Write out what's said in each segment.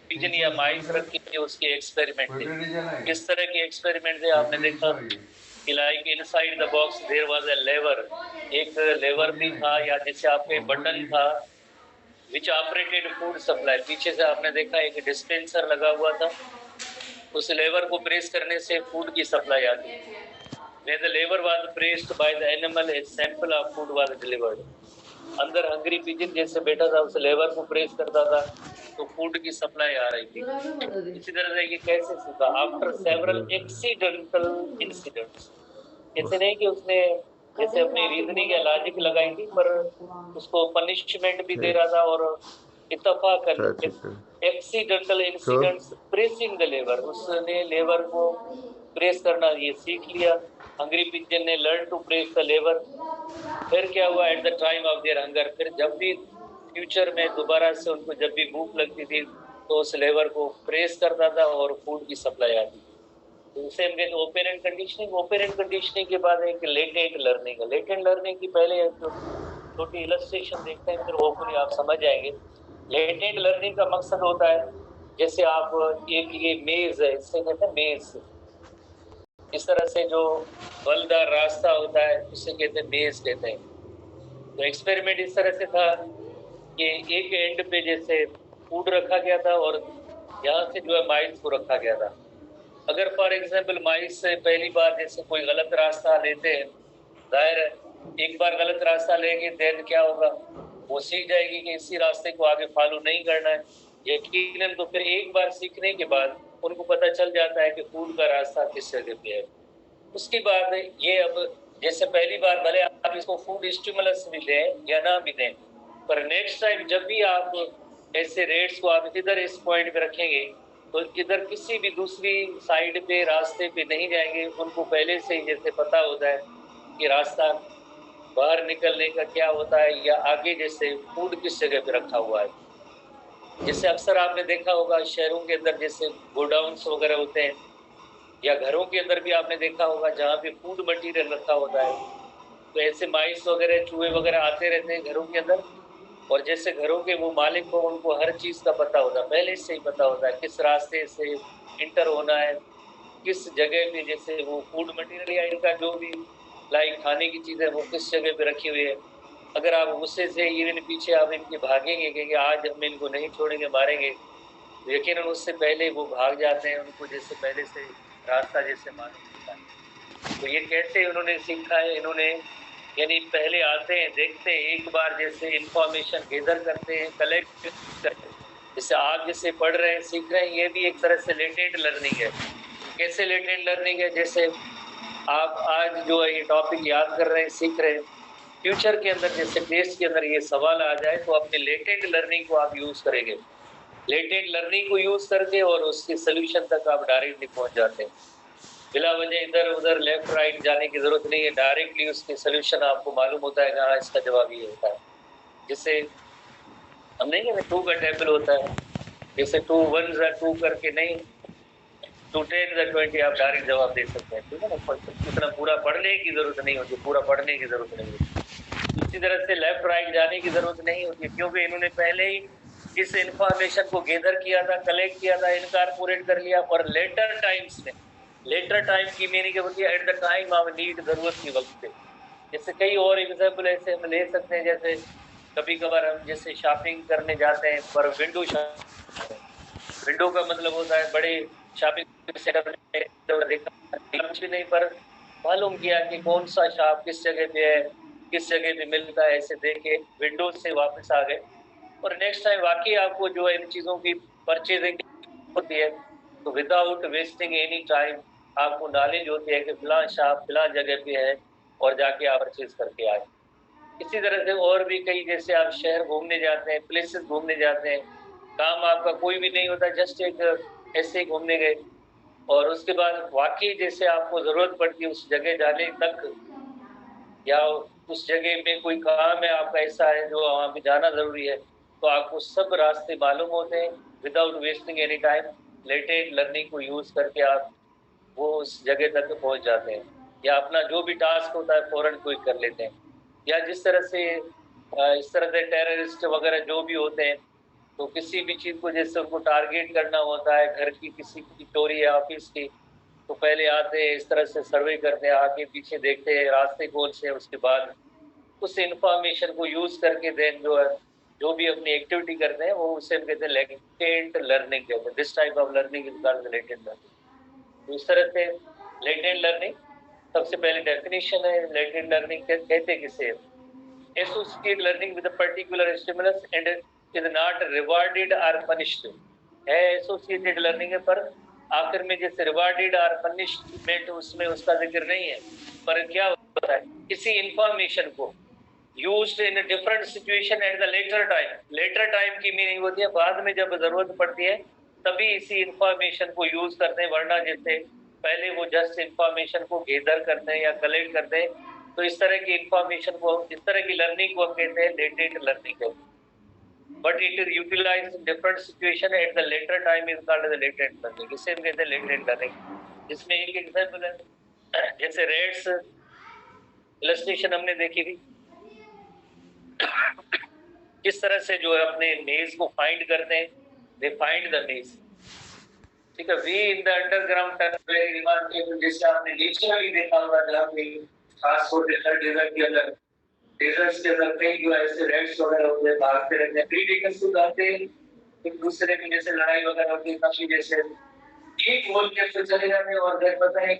Pigeon या माइस रख के उसके एक्सपेरिमेंट थे। किस तरह के एक्सपेरिमेंट थे आपने देखा कि like inside the box there was a lever, एक लेवर भी था या जैसे आपके बटन था विच ऑपरेटेड फूड सप्लाई। पीछे से आपने देखा एक डिस्पेंसर लगा हुआ था, उस लेवर को प्रेस करने से फूड की सप्लाई आती। When the lever was pressed by the animal, a sample of food was delivered. अंदर हंगरी पिजन जैसे बैठा था उस लेवर को प्रेस करता था तो फूड की सप्लाई आ रही थी। इसी तरह से ये कैसे सीखा? After several accidental incidents. ऐसे नहीं कि उसने जैसे अपनी रीजनिंग या लॉजिक लगाई थी, पर उसको पनिशमेंट भी दे रहा था और इत्तफाकन एक्सीडेंटल इंसिडेंट्स प्रेसिंग द लेवर, उसने लेवर को प्रेस करना ये सीख लिया। हंगरी पिजन ने लर्न टू प्रेस द लेवर। फिर क्या हुआ? Eight the time of their hunger, फिर जब भी फ्यूचर में दोबारा से उनको जब भी भूख लगती थी तो उस लेवर को प्रेस करता था और फूड की सप्लाई आती थी। तो उसे हम कहते ओपेरेंट कंडीशनिंग। ओपेरेंट कंडीशनिंग के बाद एक लेटेंट लर्निंग है। लेटेंट लर्निंग की पहले एक छोटी इलस्ट्रेशन देखते हैं, फिर होपफुली आप समझ जाएंगे। लेटेंट लर्निंग का मकसद होता है जैसे आप एक ये मेज है, इससे कहते हैं मेज। इस तरह से जो बलदार रास्ता होता है उसे कहते हैं मेज कहते हैं। तो एक्सपेरिमेंट इस तरह से था कि एक एंड पे जैसे फूड रखा गया था और यहाँ से जो है माइस को रखा गया था। अगर फॉर एग्जाम्पल माइस से पहली बार जैसे कोई गलत रास्ता लेते हैं, जाहिर है एक बार गलत रास्ता लेंगे देन क्या होगा, वो सीख जाएगी कि इसी रास्ते को आगे फॉलो नहीं करना है यकीनन। तो फिर एक बार सीखने के बाद उनको पता चल जाता है कि फूड का रास्ता किस जगह पे है। उसके बाद ये अब जैसे पहली बार भले आप इसको फूड स्टिमुलस भी दें या ना भी दें, पर नेक्स्ट टाइम जब भी आप ऐसे रेट्स को आप इधर इस पॉइंट पे रखेंगे तो इधर किसी भी दूसरी साइड पे रास्ते पे नहीं जाएंगे। उनको पहले से ही जैसे पता होता है कि रास्ता बाहर निकलने का क्या होता है या आगे जैसे फूड किस जगह पे रखा हुआ है। जैसे अक्सर आपने देखा होगा शहरों के अंदर जैसे गोडाउन्स वगैरह होते हैं या घरों के अंदर भी आपने देखा होगा जहाँ पे फूड मटेरियल रखा होता है, तो ऐसे माइस वगैरह चूहे वगैरह आते रहते हैं घरों के अंदर। और जैसे घरों के वो मालिक को उनको हर चीज का पता होता है, पहले से ही पता होता है किस रास्ते से इंटर होना है, किस जगह पे जैसे वो फूड मटेरियल या इनका जो भी लाइक खाने की चीज है वो किस जगह पे रखी हुई है। अगर आप गुस्से से इवन पीछे आप इनके भागेंगे कि आज हम इनको नहीं छोड़ेंगे मारेंगे, तो यकीनन उससे पहले वो भाग जाते हैं, उनको जैसे पहले से रास्ता जैसे मालूम होता है। तो ये कैसे उन्होंने सीखा है? इन्होंने यानी पहले आते हैं, देखते हैं, एक बार जैसे इंफॉर्मेशन गैदर करते हैं, कलेक्ट करते हैं। जैसे आप जैसे पढ़ रहे हैं, सीख रहे हैं, ये भी एक तरह से लेटेंट लर्निंग है। कैसे लेटेंट लर्निंग है? जैसे आप आज जो है ये टॉपिक याद कर रहे हैं, सीख रहे हैं, फ्यूचर के अंदर जैसे टेस्ट के अंदर ये सवाल आ जाए तो अपने लेटेंट लर्निंग को आप यूज करेंगे। लेटेंट लर्निंग को यूज करके और उसके सोल्यूशन तक आप डायरेक्टली पहुंच जाते हैं। बिला वजह इधर उधर लेफ्ट राइट जाने की जरूरत नहीं है, डायरेक्टली उसके सोल्यूशन आपको मालूम होता है कि हाँ इसका जवाब ये होता है। जैसे हम नहीं कहते 2 का टेबल होता है, जैसे 2 1 2 करके नहीं, 2 10 20 आप डायरेक्ट जवाब दे सकते हैं। ठीक है ना, इतना पूरा पढ़ने की जरूरत नहीं होती, पूरा पढ़ने की जरूरत नहीं होती। इसी तरह से लेफ्ट राइट जाने की जरूरत नहीं होती, क्योंकि इन्होंने पहले ही इस इंफॉर्मेशन को गैदर किया था, कलेक्ट किया था, इनकॉर्पोरेट कर लिया। और लेटर टाइम्स में, लेटर टाइम की मीनिंग होती है eight the time of need, जरूरत के वक्त पे। जैसे कई और एग्जाम्पल ऐसे हम ले सकते हैं, जैसे कभी कभार हम जैसे शॉपिंग करने जाते हैं पर विंडो शॉपिंग, विंडो का मतलब होता है बड़े शॉपिंग सेंटर में नहीं, पर मालूम किया कि कौन सा शॉप किस जगह पे है, किस जगह पे मिलता है, ऐसे देखे विंडो से वापस आ गए और नेक्स्ट टाइम वाकई आपको जो है इन चीज़ों की परचेजिंग होती है तो विदाउट वेस्टिंग एनी टाइम आपको नॉलेज होती है कि फिलहाल शॉप फिलहाल जगह पे है और जाके आप परचेज करके आए। इसी तरह से और भी कई, जैसे आप शहर घूमने जाते हैं, प्लेसेस घूमने जाते हैं, काम आपका कोई भी नहीं होता, जस्ट एक ऐसे ही घूमने गए और उसके बाद वाकई जैसे आपको जरूरत पड़ती है उस जगह जाने तक, या उस जगह में कोई काम है आपका ऐसा है जो वहाँ पे जाना जरूरी है, तो आपको सब रास्ते मालूम होते हैं without wasting any time. Latent learning को यूज करके आप वो उस जगह तक पहुंच जाते हैं या अपना जो भी टास्क होता है फौरन क्विक कर लेते हैं। या जिस तरह से इस तरह से टेररिस्ट वगैरह जो भी होते हैं, तो किसी भी चीज को जैसे उनको टारगेट करना होता है, घर की किसी की चोरी है, ऑफिस की, तो पहले आते हैं, इस तरह से सर्वे करते हैं, आगे पीछे देखते हैं रास्ते कौन से हैं, उसके बाद उस इंफॉर्मेशन को यूज करके देन जो है जो भी अपनी एक्टिविटी करते हैं वो उसे हम कहते हैं लेटेंट लर्निंग कहते हैं। This type of learning is called latent learning. तो इस तरह से लेटेंट लर्निंग सबसे पहले डेफिनेशन है। लेटेंट लर्निंग कहते किसे? Associate learning with a particular stimulus and is not rewarded और पनिश्ड है। एसोसिएटेड लर्निंग है पर आखिर में जैसे रिवार्डेड और पनिशमेंट उसमें उसका जिक्र नहीं है, पर क्या होता है किसी इंफॉर्मेशन को used in different situation at the later time. Later time की मीनिंग होती है बाद में जब जरूरत पड़ती है तभी इसी इंफॉर्मेशन को यूज करते हैं, वरना जैसे पहले वो जस्ट इंफॉर्मेशन को गैदर करते हैं या कलेक्ट करते हैं। तो इस तरह की इंफॉर्मेशन को, इस तरह की लर्निंग को हम कहते हैं लेटेंट लर्निंग कहते हैं। But it is utilized in different situation at the later time is called as latent learning. इसे हम कहते हैं लेटेंट लर्निंग। जिसमें एक एग्जांपल है जैसे रेट्स इलस्ट्रेशन हमने देखी थी, किस तरह से जो है अपने मेज को फाइंड करते हैं, दे फाइंड द मेज। ठीक है, we in the underground tunnel remarkable, जैसे आपने नीचे भी देखा होगा जहाँ पे खास तौर पे डेजर्ट के अंदर, डेजर्ट्स के अंदर कई जो ऐसे रेड्स वगैरह होते हैं भागते रहते हैं, प्रीडेटर्स को जानते हैं, एक दूसरे की जैसे लड़ाई वगैरह होती है, काफी जैसे एक बोल के फिर चले जाते हैं और घर पता है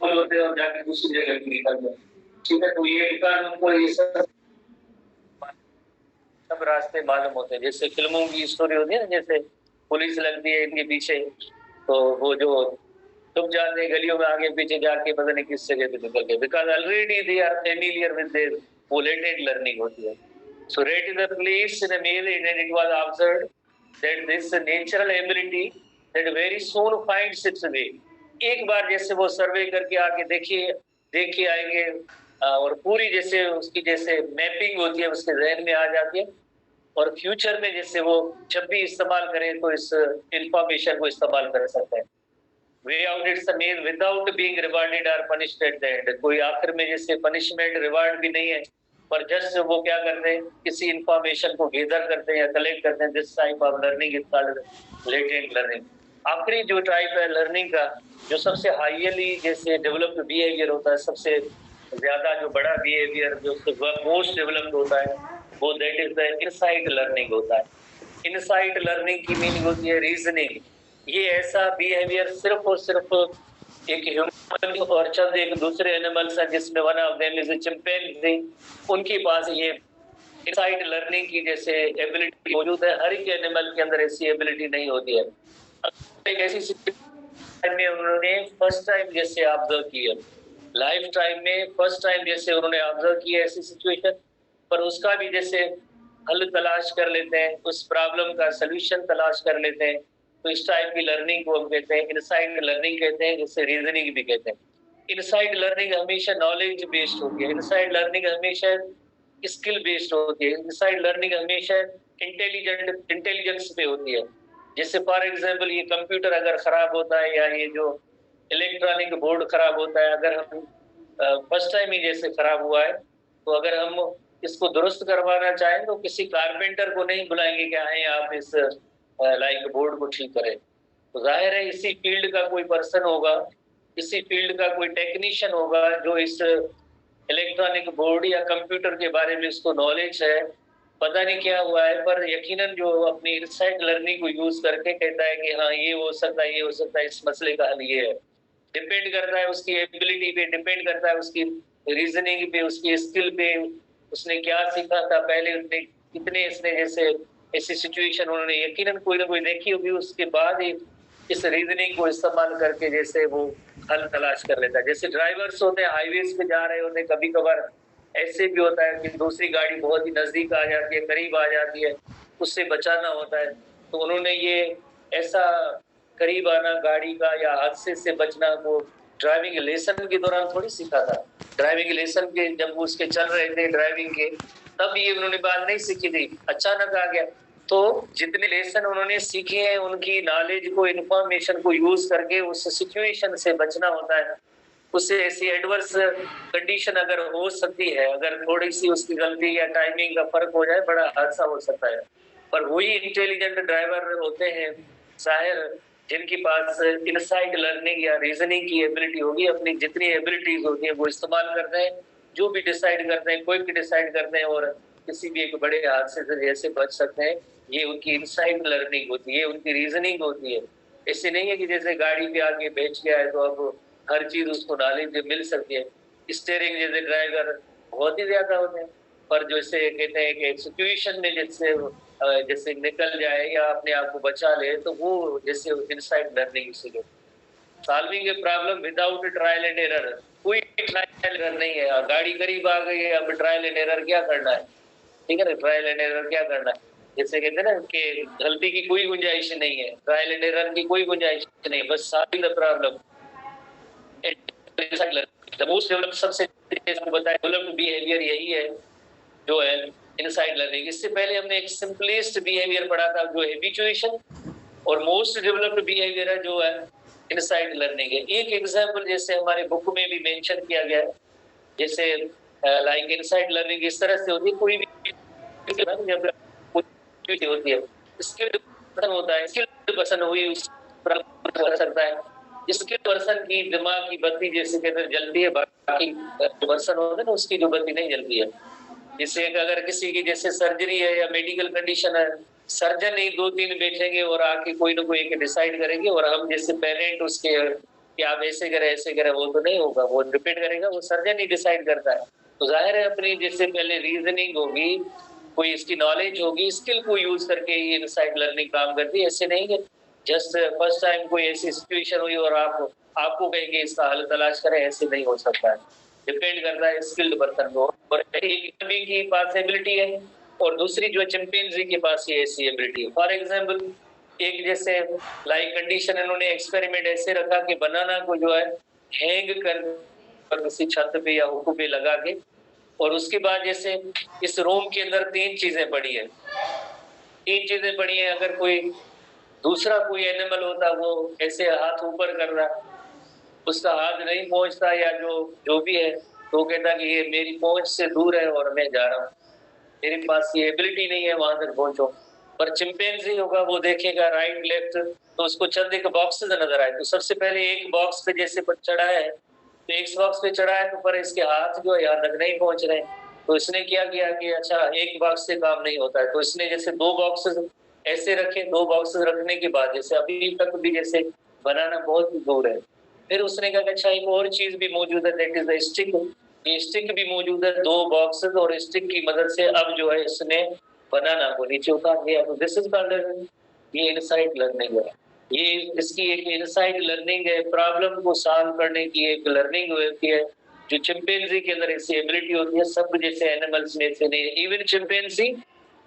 बोल होते हैं और जाके दूसरी जगह भी निकल जाते हैं। ठीक है, तो ये कारण उनको ये सब रास्ते मालूम होते हैं। जैसे फिल्मों की स्टोरी होती है ना, जैसे पुलिस लगती है इनके पीछे, तो वो जो तुम जाते हैं गलियों में आगे पीछे जाके पता नहीं किस जगह पे निकल गए, because already they are familiar with there, वो लेटेंट लर्निंग होती है। So rat is the place in a maze and it was observed that this natural ability that very soon finds its way. एक बार जैसे वो सर्वे करके आके देखिए आएंगे और पूरी जैसे उसकी जैसे मैपिंग होती है उसके जहन में आ जाती है, और फ्यूचर में जैसे वो जब भी इस्तेमाल करें तो इस इंफॉर्मेशन को इस्तेमाल कर सकते हैं। Way out it's the mean without being rewarded और पनिश्ड एट द एंड। कोई आखिर में जैसे पनिशमेंट रिवार्ड भी नहीं है, पर जस्ट वो क्या करते हैं किसी इंफॉर्मेशन को गैदर करते हैं या कलेक्ट करते हैं। This type of learning is called latent learning. आखिरी जो टाइप है लर्निंग का, जो सबसे हाईली जैसे डेवलप्ड बिहेवियर होता है, सबसे ज्यादा जो बड़ा बिहेवियर जो मोस्ट डेवलप्ड होता है, वो that is the insight learning होता है। इनसाइट लर्निंग की मीनिंग होती है रीजनिंग। ये ऐसा बिहेवियर सिर्फ और सिर्फ एक ह्यूमन और चंद एक दूसरे एनिमल्स हैं, जिसमें one of them is chimpanzee, उनके पास ये इनसाइट लर्निंग की जैसे एबिलिटी मौजूद है। हर एक एनिमल के अंदर ऐसी एबिलिटी नहीं होती है। एक ऐसी सिचुएशन में उन्होंने फर्स्ट टाइम जैसे ऑब्जर्व किया, लाइफ टाइम में फर्स्ट टाइम जैसे उन्होंने ऑब्जर्व किया ऐसी सिचुएशन, पर उसका भी जैसे हल तलाश कर लेते हैं, उस प्रॉब्लम का सलूशन तलाश कर लेते हैं। तो इस टाइप की लर्निंग को हम कहते हैं इनसाइट लर्निंग कहते हैं, जिससे रीजनिंग भी कहते हैं। इनसाइट लर्निंग हमेशा नॉलेज बेस्ड होती है, इनसाइट लर्निंग हमेशा स्किल बेस्ड होती है, इनसाइट लर्निंग हमेशा इंटेलिजेंस पे होती है। जैसे फॉर एग्जाम्पल ये कंप्यूटर अगर खराब होता है या ये जो इलेक्ट्रॉनिक बोर्ड खराब होता है, अगर हम फर्स्ट टाइम ही जैसे खराब हुआ है, तो अगर हम इसको दुरुस्त करवाना चाहें तो किसी कारपेंटर को नहीं बुलाएंगे कि आए आप इस लाइक बोर्ड को ठीक करें। तो जाहिर है इसी फील्ड का कोई पर्सन होगा, इसी फील्ड का कोई टेक्नीशियन होगा जो इस इलेक्ट्रॉनिक बोर्ड या कंप्यूटर के बारे में इसको नॉलेज है, पता नहीं क्या हुआ है, पर यकीनन जो अपनी इनसाइट लर्निंग को यूज करके कहता है कि हाँ ये हो सकता है, ये हो सकता है, इस मसले का हल ये है। डिपेंड करता है उसकी एबिलिटी पे, डिपेंड करता है उसकी रीजनिंग पे, उसकी स्किल पे, उसने क्या सीखा था पहले, उसने कितने इसने जैसे ऐसी सिचुएशन उन्होंने यकीनन कोई ना कोई देखी होगी, उसके बाद ही इस रीजनिंग को इस्तेमाल करके जैसे वो हल तलाश कर लेता है। जैसे ड्राइवर्स होते हैं हाईवेज पे जा रहे होते हैं, कभी कभार ऐसे भी होता है कि दूसरी गाड़ी बहुत ही नजदीक आ जाती है, करीब आ जाती है, उससे बचाना होता है। तो उन्होंने ये ऐसा करीब आना गाड़ी का या हादसे से बचना को ड्राइविंग लेसन के दौरान थोड़ी सीखा था। ड्राइविंग लेसन के जब उसके चल रहे थे ड्राइविंग के, तब ये उन्होंने बात नहीं सीखी थी, अचानक आ गया। तो जितने लेसन उन्होंने सीखे हैं उनकी नॉलेज को, इन्फॉर्मेशन को यूज करके उस सिचुएशन से बचना होता है। उससे ऐसी एडवर्स कंडीशन अगर हो सकती है, अगर थोड़ी सी उसकी गलती या टाइमिंग का फर्क हो जाए, बड़ा हादसा हो सकता है। पर वही इंटेलिजेंट ड्राइवर होते हैं जाहिर, जिनके पास इनसाइट लर्निंग या रीजनिंग की एबिलिटी होगी, अपनी जितनी एबिलिटीज होती है वो इस्तेमाल करते हैं, जो भी डिसाइड करते हैं, कोई भी डिसाइड करते हैं और किसी भी एक बड़े हादसे से जैसे बच सकते हैं। ये उनकी इनसाइट लर्निंग होती है, उनकी रीजनिंग होती है। ऐसे नहीं है कि जैसे गाड़ी पे आके बेच गया है तो अब हर चीज उसको नॉलेज मिल सकती है। स्टीयरिंग जैसे ड्राइवर बहुत ही ज्यादा होते हैं, पर जैसे कहते हैं कि सिचुएशन में जैसे निकल जाए या अपने आप को बचा ले, तो वो जैसे इनसाइड लर्निंग इसीलिए solving a problem without trial and error. कोई ट्रायल एरर नहीं है, गाड़ी करीब आ गई है, अब ट्रायल एंड एरर क्या करना है? ठीक है ना, ट्रायल एंड एरर क्या करना है? जैसे कहते हैं ना कि गलती की कोई गुंजाइश नहीं है, ट्रायल एंड एरर की कोई गुंजाइश नहीं, बस solving the problem. Most develop सबसे बताया डेवलप्ड बिहेवियर यही है जो है इनसाइड लर्निंग। इससे पहले हमने एक सिंपलेस्ट बिहेवियर पढ़ा था जो हैबिचुएशन, और मोस्ट डेवलप्ड बिहेवियर है जो है इनसाइड लर्निंग है। एक एग्जांपल जैसे हमारे बुक में भी मेंशन किया गया है, जैसे लाइक इनसाइड लर्निंग इस तरह से होती है, कोई भी होती है, स्किल्ड पर्सन होता है, स्किल्ड पर्सन हुई कर सकता है। स्किल्ड पर्सन की दिमाग की बत्ती जैसे कहते हैं जलती है, बाकी पर्सन होता है ना उसकी जो बत्ती नहीं जलती है। जैसे अगर किसी की जैसे सर्जरी है या मेडिकल कंडीशन है, सर्जन ही 2-3 बैठेंगे और आके कोई ना कोई एक डिसाइड करेंगे, और हम जैसे पेरेंट उसके कि आप ऐसे करें, वो तो नहीं होगा, वो रिपीट करेगा, वो सर्जन ही डिसाइड करता है। तो जाहिर है अपनी जैसे पहले रीजनिंग होगी, कोई इसकी नॉलेज होगी, स्किल को यूज करके ये इनसाइड लर्निंग काम करती है। ऐसे नहीं है जस्ट फर्स्ट टाइम कोई ऐसी सिचुएशन हुई और आपको कहेंगे इसका हल तलाश करें, ऐसे नहीं हो सकता है। डिपेंड करता है स्किल्ड पर्सन को, और एक की पास एबिलिटी है और दूसरी जो चिंपैंजी के पास ये ऐसी एबिलिटी है। फॉर एग्जांपल एक जैसे लाइक कंडीशन इन्होंने एक्सपेरिमेंट ऐसे रखा कि बनाना को जो है हैंग कर किसी छत पे या हुक पे लगा के, और उसके बाद जैसे इस रूम के अंदर 3 चीजें पड़ी है, 3 चीजें पड़ी है, अगर कोई दूसरा कोई एनिमल होता वो ऐसे हाथ ऊपर कर रहा, उसका हाथ नहीं पहुंचता या जो जो भी है, तो कहता कि ये मेरी पहुंच से दूर है और मैं जा रहा हूँ, मेरे पास ये एबिलिटी नहीं है वहां तक पहुंचो। पर चिंपैंजी होगा, वो देखेगा राइट लेफ्ट, तो उसको चंद एक बॉक्स नजर आए, तो सबसे पहले एक बॉक्स पे जैसे पर चढ़ा है, तो एक बॉक्स पे चढ़ा है, तो पर इसके हाथ जो है यहाँ तक नहीं पहुंच रहे, तो इसने क्या किया कि अच्छा एक बॉक्स से काम नहीं होता है, तो इसने जैसे 2 बॉक्सेस ऐसे रखे, 2 बॉक्सेस रखने के बाद जैसे अभी तक भी जैसे बनाना बहुत दूर है, फिर उसने कहा अच्छा एक और चीज भी मौजूद है, दैट इज द स्टिक। ये स्टिक भी मौजूद है, 2 बॉक्सेस, और स्टिक की मदद से अब जो है इसने बनाना को नीचे उतार दिया। तो दिस इज कॉल्ड, ये इनसाइट लर्निंग है। ये इसकी एक इनसाइट लर्निंग है, प्रॉब्लम को सॉल्व करने की एक लर्निंग होती है, जो चिंपैंजी के अंदर ऐसी एबिलिटी होती है, सब जैसे एनिमल्स में से नहीं। इवन चिंपैंजी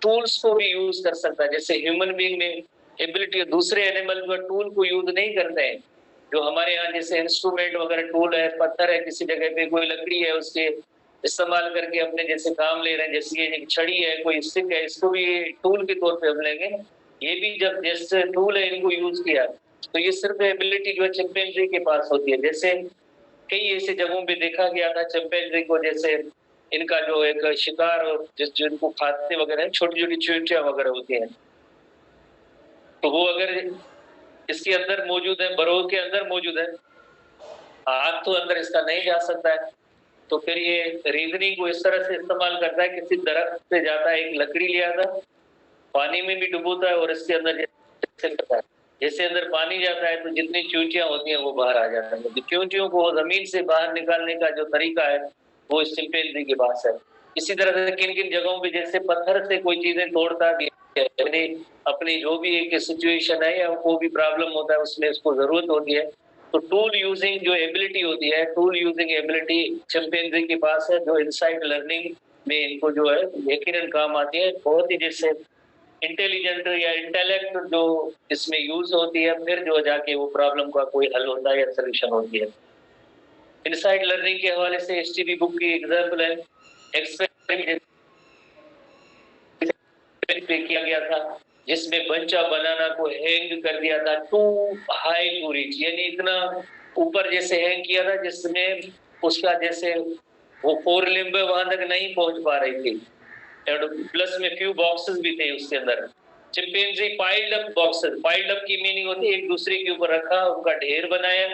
टूल्स को भी यूज कर सकता है, जैसे ह्यूमन बीइंग में एबिलिटी है, दूसरे एनिमल जो टूल को यूज नहीं करते हैं, जो हमारे यहाँ जैसे इंस्ट्रूमेंट वगैरह टूल है, पत्थर है, किसी जगह पे कोई लकड़ी है, उसके इस्तेमाल करके अपने जैसे काम ले रहे हैं, जैसे ये एक छड़ी है, कोई स्टिक है, इसको भी टूल के तौर पे हम लेंगे। ये भी जब जैसे टूल है इनको यूज किया, तो ये सिर्फ एबिलिटी जो है चिंपैंजी के पास होती है। जैसे कई ऐसे जगहों पे देखा गया था चिंपैंजी को, जैसे इनका जो एक शिकार जिनको खाते वगैरह छोटी छोटी चींटियां वगैरह होती हैं, तो वो अगर इसके अंदर मौजूद है, बरोह के अंदर मौजूद है, आग तो अंदर इसका नहीं जा सकता है, तो फिर ये रीजनिंग को इस तरह से इस्तेमाल करता है, किसी दरख्त पे जाता है, एक लकड़ी लिया था, पानी में भी डुबोता है और इसके अंदर जैसे करता है, जैसे अंदर पानी जाता है तो जितनी चींटियां होती हैं वो बाहर आ जाती हैं। तो चींटियों को जमीन से बाहर निकालने का जो तरीका है वो इस चिंपैंजी के पास है। इसी तरह से किन किन जगहों पे जैसे पत्थर से कोई चीजें तोड़ता भी है, अपनी अपनी जो भी एक सिचुएशन है या कोई भी प्रॉब्लम होता है उसमें इसको जरूरत होती है, तो टूल यूजिंग जो एबिलिटी होती है, टूल यूजिंग एबिलिटी चिंपैंजी के पास है, जो इनसाइट लर्निंग में इनको जो है यकीनन काम आती है। बहुत ही जैसे इंटेलिजेंट या इंटेलेक्ट जो इसमें यूज होती है, फिर जो जाके वो प्रॉब्लम का कोई हल होता है या सोल्यूशन होती है। इनसाइट लर्निंग के हवाले से एसटीबी बुक की एग्जांपल है, एक्सपेरिमेंट पे किया गया था, जिसमें बच्चा बनाना को हैंग कर दिया था टू हाई टू रीच, यानी इतना ऊपर जैसे हैंग किया था, जिसमें उसका जैसे वो फोर लिम्ब वहां तक नहीं पहुंच पा रही थी, और प्लस में फ्यू बॉक्सेस भी थे उसके अंदर। Chimpanzee piled up boxes, piled up की मीनिंग होती है एक दूसरे के ऊपर रखा, उनका ढेर बनाया,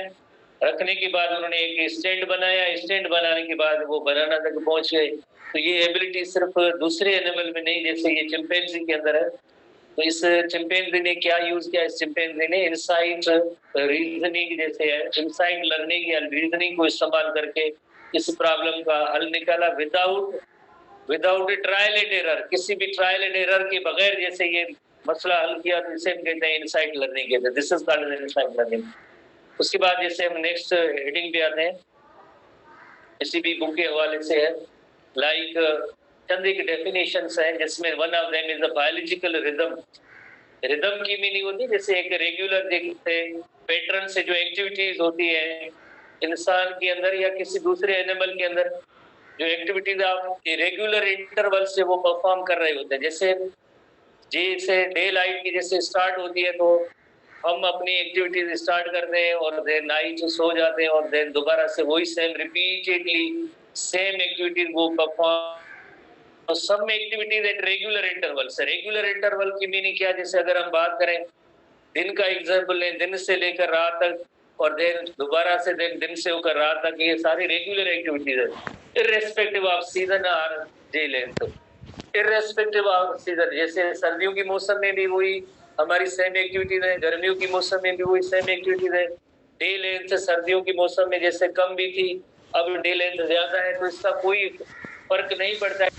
रखने के बाद उन्होंने एक स्टैंड बनाया, स्टैंड बनाने के बाद वो बनाना तक पहुंच गए। तो ये एबिलिटी सिर्फ दूसरे एनिमल में नहीं, जैसे ये चिंपैंजी के अंदर है। तो इस चिंपैंजी ने क्या यूज किया, इस चिंपैंजी ने इनसाइट रीजनिंग जैसे है, इनसाइट लर्निंग या रीजनिंग को इस्तेमाल करके इस प्रॉब्लम का हल निकाला विदाउट ट्रायल एंड एरर, किसी भी ट्रायल एंड एरर के बगैर जैसे ये मसला हल किया, तो इसे हम कहते हैं इनसाइट लर्निंग कहते हैं, this is called insight learning. उसके बाद जैसे हम नेक्स्ट हेडिंग पे आते हैं, इसी भी बुक के हवाले से है, लाइक चंद एक डेफिनेशंस हैं, जिसमें one of them is the biological rhythm. Rhythm की मीनिंग होती है जैसे एक रेगुलर देखते पैटर्न से जो एक्टिविटीज होती है इंसान के अंदर या किसी दूसरे एनिमल के अंदर, जो एक्टिविटीज आप रेगुलर इंटरवल से वो परफॉर्म कर रहे होते हैं। जैसे डे लाइट की जैसे स्टार्ट होती है, तो हम अपनी एक्टिविटीज स्टार्ट करते हैं और देन नाइट सो जाते हैं, और देन दोबारा से वही सेम रिपीटेडली सेम एक्टिविटीज वो परफॉर्म, तो सब एक्टिविटीज एट रेगुलर इंटरवल से। रेगुलर इंटरवल की मीनिंग क्या, जैसे अगर हम बात करें दिन का एग्जाम्पल लें, दिन से लेकर रात तक, और देन दोबारा से दिन से होकर रात तक, ये सारी रेगुलर एक्टिविटीज है इररेस्पेक्टिव ऑफ सीजन और day length. Irrespective off season, जैसे सर्दियों की मौसम में भी वही हमारी सेम एक्टिविटीज है, गर्मियों की मौसम में भी वही सेम एक्टिविटीज है। डे लेंथ सर्दियों की मौसम में जैसे कम भी थी, अब डे लेंथ ज्यादा है, तो इसका कोई फर्क नहीं पड़ता है,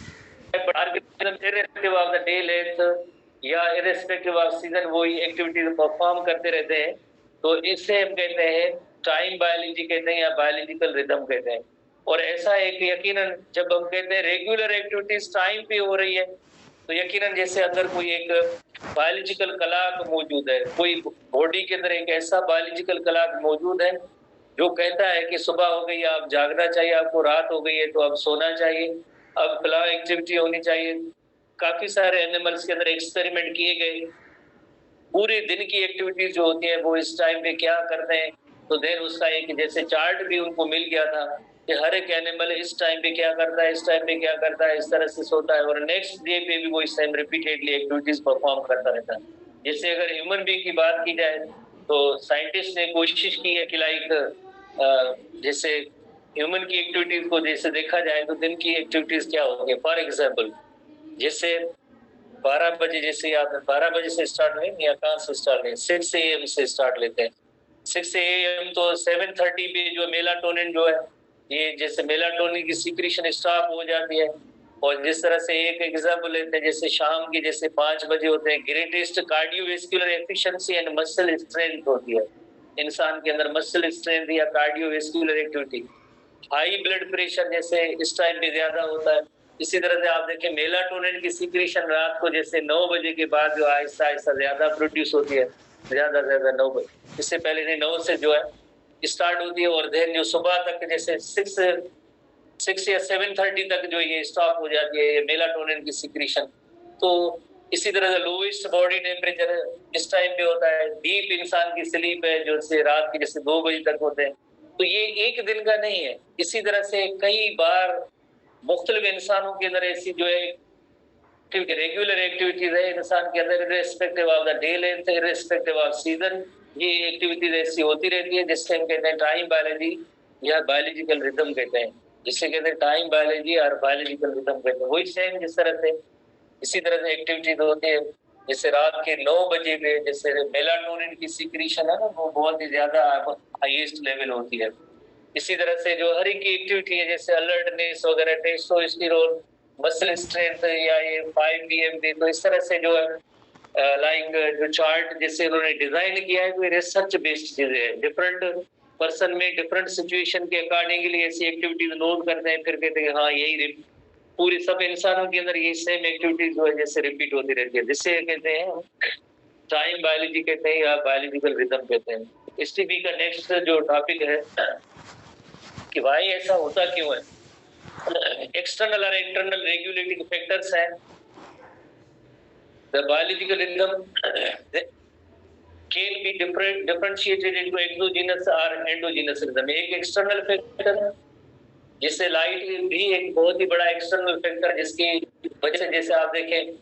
irrespective of the day length या इररेस्पेक्टिव ऑफ सीजन वही एक्टिविटीज परफॉर्म करते रहते हैं। तो इससे हम कहते हैं टाइम बायोलॉजी कहते हैं या बायोलॉजिकल रिदम कहते हैं। और ऐसा है कि यकीनन जब हम कहते हैं रेगुलर एक्टिविटीज टाइम पे हो रही है, तो यकीनन जैसे अगर कोई एक बायोलॉजिकल क्लॉक मौजूद है, कोई बॉडी के अंदर एक ऐसा बायोलॉजिकल क्लॉक मौजूद है जो कहता है कि सुबह हो गई आप जागना चाहिए, आपको रात हो गई है तो अब सोना चाहिए, अब फिलहाल एक्टिविटी होनी चाहिए। काफी सारे एनिमल्स के अंदर एक्सपेरिमेंट किए गए, पूरे दिन की एक्टिविटीज जो होती है वो इस टाइम पे क्या करते हैं, तो देन उसका एक जैसे चार्ट भी उनको मिल गया था कि हर एक एनिमल इस टाइम पे क्या करता है, इस टाइम पे क्या करता है, इस तरह से सोता है, और नेक्स्ट डे पे भी वो इस टाइम रिपीटेडली एक्टिविटीज परफॉर्म करता रहता है। जैसे अगर ह्यूमन बीइंग की बात की जाए, तो साइंटिस्ट ने कोशिश की है कि लाइक जैसे ह्यूमन की एक्टिविटीज को जैसे देखा जाए तो दिन की एक्टिविटीज क्या होगी। फॉर एग्जाम्पल जैसे 12 बजे, जैसे आप 12 बजे से स्टार्ट हुए या कहाँ से स्टार्ट है, 6 AM से स्टार्ट लेते हैं। 6 AM तो 7:30 पे जो मेलाटोनिन जो है, ये जैसे मेलाटोनिन की सिक्रीशन स्टॉप हो जाती है। और जिस तरह से एक एग्जाम्पल लेते हैं, जैसे शाम के जैसे 5 बजे होते हैं, greatest cardiovascular efficiency and muscle strength होती है इंसान के अंदर, मसल स्ट्रेंथ या cardiovascular activity. High blood pressure जैसे इस टाइम पे ज्यादा होता है। इसी तरह से आप देखें मेलाटोनिन की सिक्रीशन रात को जैसे 9 बजे के बाद जो आहिस्ता आहिस्ता ज्यादा प्रोड्यूस होती है, ज्यादा 9 बजे, इससे पहले नहीं 9 से जो है स्टार्ट होती है, और देन जो सुबह तक जैसे 6 या 7:30 तक जो ये स्टॉप हो जाती है ये मेलाटोनिन की सिक्रीशन। तो इसी तरह से लोएस्ट बॉडी टेम्परेचर इस टाइम पे होता है। डीप इंसान की स्लीप है जो से रात के जैसे 2 बजे तक होते हैं। तो ये एक दिन का नहीं है, इसी तरह से कई बार मुख्तलिफ इंसानों के अंदर ऐसी जो है रेगुलर एक्टिविटीज है इंसान के अंदर, irrespective of the day length, irrespective off season, ये एक्टिविटीज ऐसी होती रहती है जिससे हम कहते हैं टाइम बायोलॉजी या बायोलॉजिकल रिदम कहते हैं, जिससे कहते हैं टाइम बायोलॉजी और बायोलॉजिकल रिदम कहते हैं। वही सेम जिस तरह से इसी तरह से एक्टिविटीज होती है, जैसे रात के 9 बजे पे जैसे मेलाटोनिन की सिक्रीशन है ना, वो बहुत ही ज्यादा हाईएस्ट लेवल होती है। इसी तरह से जो हर एक एक्टिविटी है जैसे अलर्टनेस वगैरह, टेस्टोस्टेरोन, मसल स्ट्रेंथ या ये 5 PM पे, तो इस तरह से जो है लाइक जो चार्ट जैसे उन्होंने डिजाइन किया है, तो रिसर्च बेस्ड चीजें हैं। डिफरेंट पर्सन में डिफरेंट सिचुएशन के अकॉर्डिंगली ऐसी एक्टिविटीज नोट करते हैं, फिर कहते हैं हाँ यही पूरी सब इंसानों के अंदर ये सेम एक्टिविटीज जो है जैसे रिपीट होती रहती है, जिससे कहते हैं टाइम बायोलॉजी कहते हैं या बायोलॉजिकल रिदम कहते हैं। STP का नेक्स्ट जो टॉपिक है कि भाई ऐसा होता क्यों है, एक्सटर्नल और इंटरनल रेगुलेटिंग फैक्टर्स हैं the biological rhythm. Can be differentiated into exogenous और एंडोजीनस रिदम। एक एक्सटर्नल फैक्टर है, जिससे लाइट भी एक बहुत ही बड़ा एक्सटर्नल फैक्टर, जिसकी वजह से जैसे आप देखें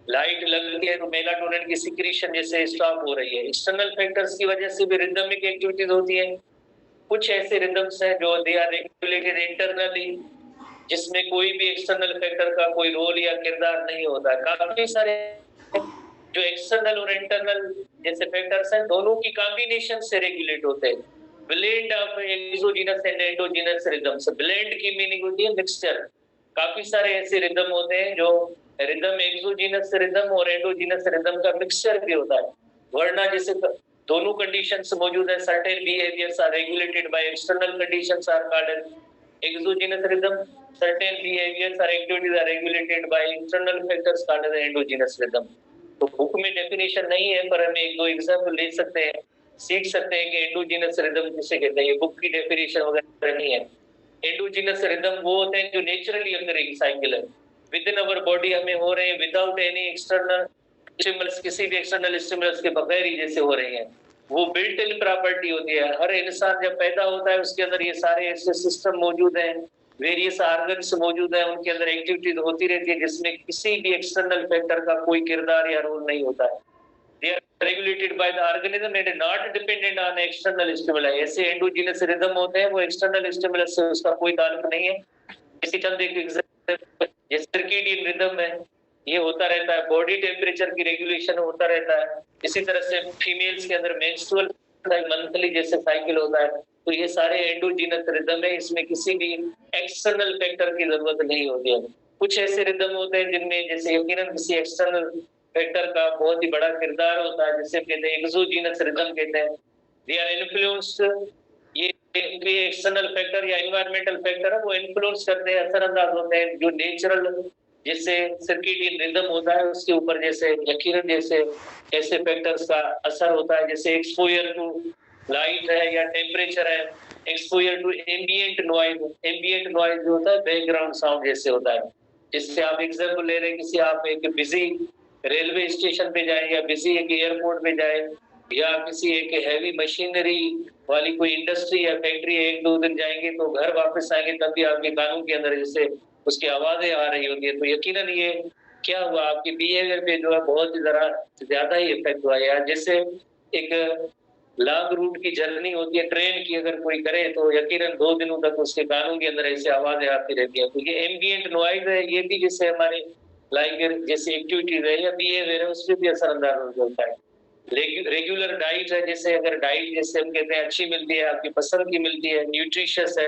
लाइट लगती है तो मेलाटोनिन की सिक्रीशन जैसे स्टॉप हो रही है। एक्सटर्नल फैक्टर्स की वजह से भी रिदमिक एक्टिविटीज होती है। कुछ ऐसे रिदम्स हैं जो दे आर रेगुलेटेड इंटरनली, जिसमें कोई भी एक्सटर्नल फैक्टर का कोई रोल या किरदार नहीं होता। काफी सारे जो एक्सटर्नल और इंटरनल जैसे फैक्टर्स हैं, दोनों की कॉम्बिनेशन से रेगुलेट होते हैं। Blend of exogenous and endogenous rhythms. Blend की मीनिंग होती है मिक्सचर। काफी सारे ऐसे रिदम होते हैं जो रिदम एक्सोजीनस रिदम और एंडोजीनस रिदम का मिक्सचर भी होता है। वरना जैसे दोनों कंडीशंस मौजूद है, certain behaviours are regulated by external conditions are called exogenous rhythm, certain behaviors or activities are regulated by internal factors called as endogenous rhythm। तो बुक में डेफिनेशन नहीं है, पर हम एक दो एग्जाम्पल ले सकते हैं, सीख सकते हैं कि एंडोजीनस रिदम किसे कहते हैं। ये बुक की डेफिनेशन वगैरह नहीं है। एंडोजीनस रिदम वो होते हैं जो नेचुरली अकरिंग साइकिल है, विद इन अवर बॉडी हमें हो रहे हैं, विदाउट एनी एक्सटर्नल स्टिमुलस, किसी भी एक्सटर्नल स्टिमुलस के बगैर ही जैसे हो रही हैं। वो बिल्ट इन प्रॉपर्टी होती है। हर इंसान जब पैदा होता है उसके अंदर ये सारे ऐसे सिस्टम मौजूद हैं, वेरियस ऑर्गन्स मौजूद हैं, उनके अंदर एक्टिविटीज होती रहती है जिसमें किसी भी एक्सटर्नल फैक्टर का कोई किरदार या रोल नहीं होता है। They are regulated by the organism and not dependent on external stimuli। ऐसे एंडोजीनस रिदम होते हैं, वो एक्सटर्नल स्टिमुलस से उसका कोई ताल्लुक नहीं है। इसी चंद एक एग्जांपल, ये सर्केडियन रिदम है, ये होता रहता है, बॉडी टेम्परेचर की रेगुलेशन होता रहता है। इसी तरह से फीमेल्स के अंदर मेंस्ट्रुअल मंथली जैसे साइकिल होता है। तो ये सारे एंडोजीनस रिदम है, इसमें किसी भी एक्सटर्नल फैक्टर की जरूरत नहीं होती है। कुछ ऐसे रिदम होते हैं जिनमें जैसे यकीनन किसी एक्सटर्नल फैक्टर का बहुत ही बड़ा किरदार होता है, जिसे कहते हैं एक्सोजीनस रिदम कहते हैं। दे आर इन्फ्लुएंस्ड, ये एक्सटर्नल फैक्टर या एनवायरमेंटल फैक्टर है, वो इन्फ्लुएंस करते हैं, असरअंदाज होते हैं। जो नेचुरल जैसे सर्केडियन रिदम होता है उसके ऊपर जैसे यकीनन जैसे ऐसे फैक्टर्स का असर होता है, जैसे एक्सपोजर टू लाइट है या टेम्परेचर है, exposure to ambient noise. Ambient noise जो होता है बैकग्राउंड साउंड जैसे होता है। जिससे आप एग्जाम्पल ले रहे हैं, किसी आप एक बिजी रेलवे स्टेशन पे जाए या किसी एक एयरपोर्ट पे जाए या किसी एक हैवी मशीनरी वाली कोई इंडस्ट्री या फैक्ट्री, एक दो दिन जाएंगे तो घर वापस आएंगे तब भी आपके कानों के अंदर जैसे उसकी आवाजें आ रही होती है। तो यकीनन ये क्या हुआ, आपके बिहेवियर पे जो है बहुत ही जरा ज्यादा ही इफेक्ट हुआ। या जैसे एक लॉन्ग रूट की जर्नी होती है ट्रेन की, अगर कोई करे तो यकीनन 2 दिनों तक उसके कानों के अंदर ऐसी आवाजें आती रहती है। तो ये एम्बिएंट नॉइज है, ये भी जैसे हमारे लाइक जैसे एक्टिविटीज है या बिहेवियर है उस पर भी असरअंदाज हो जाता है। रेगुलर डाइट है, जैसे अगर डाइट जैसे हम कहते हैं अच्छी मिलती है, आपकी पसंद की मिलती है, न्यूट्रिशियस है,